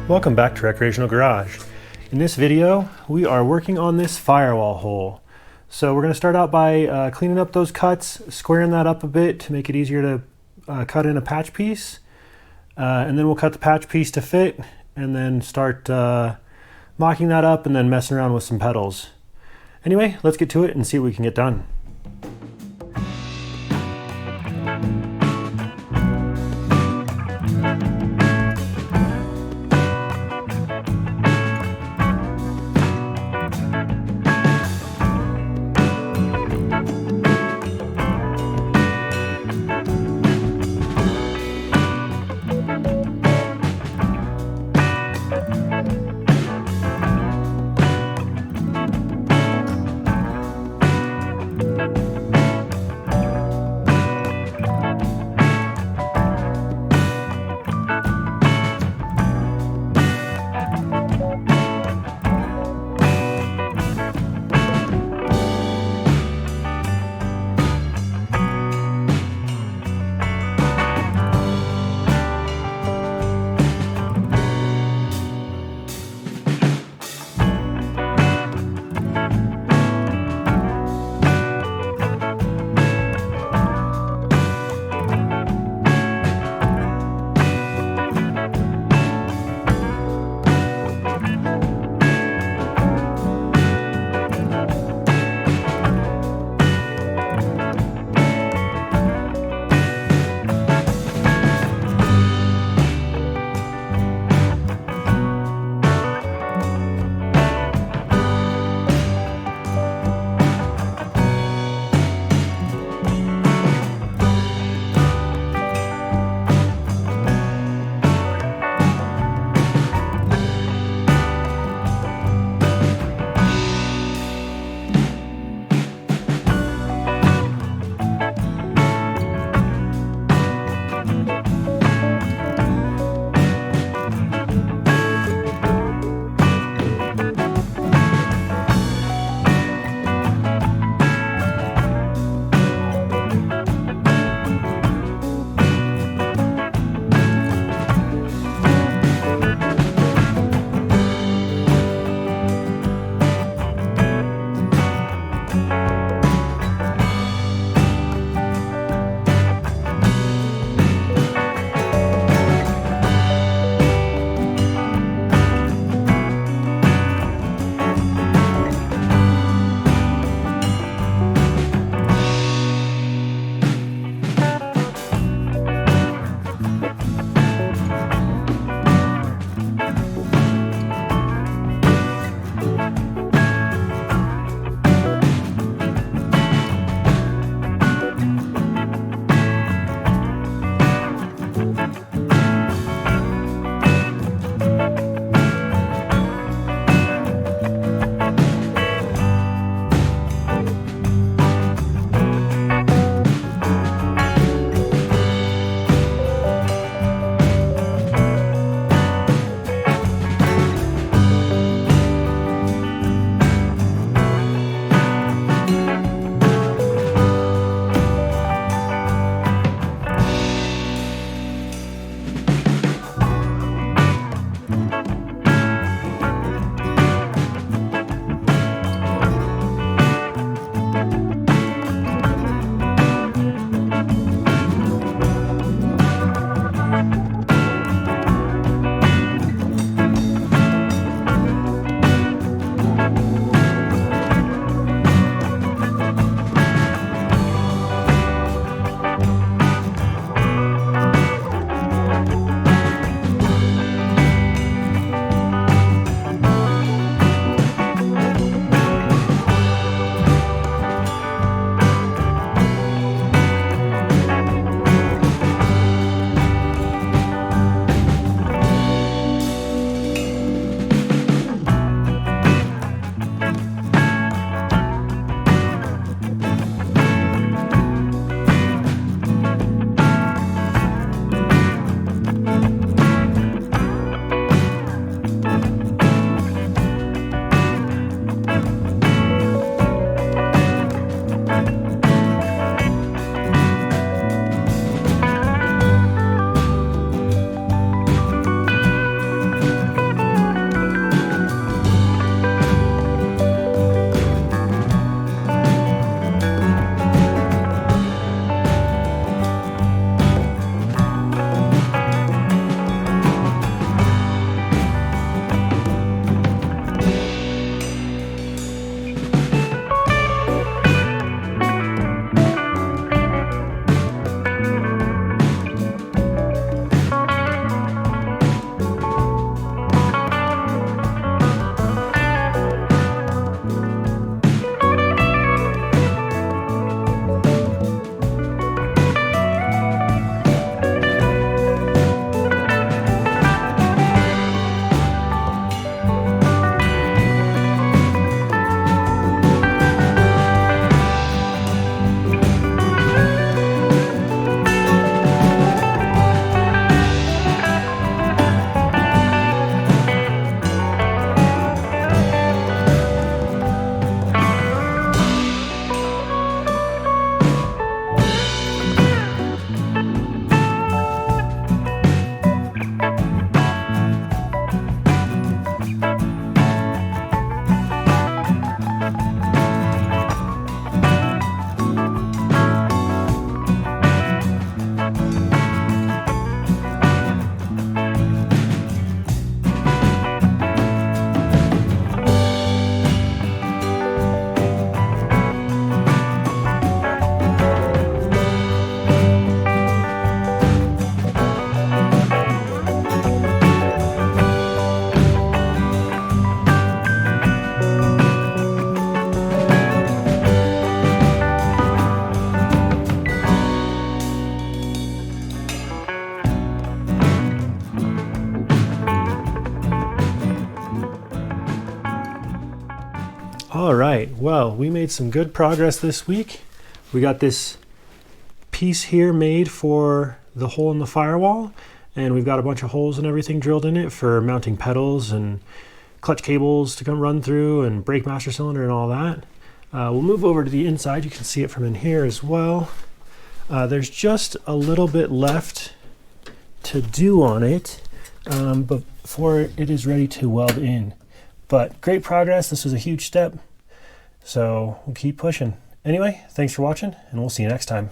Welcome back to Recreational Garage. In this video, we are working on this firewall hole. So we're going to start out by cleaning up those cuts, squaring that up a bit to make it easier to cut in a patch piece. And then we'll cut the patch piece to fit and then start mocking that up and then messing around with some pedals. Anyway, let's get to it and see what we can get done. All right, well, we made some good progress this week. We got this piece here made for the hole in the firewall, and we've got a bunch of holes and everything drilled in it for mounting pedals and clutch cables to come run through and brake master cylinder and all that. We'll move over to the inside. You can see it from in here as well. There's just a little bit left to do on it before it is ready to weld in. But great progress. This was a huge step. So we'll keep pushing. Anyway, thanks for watching, and we'll see you next time.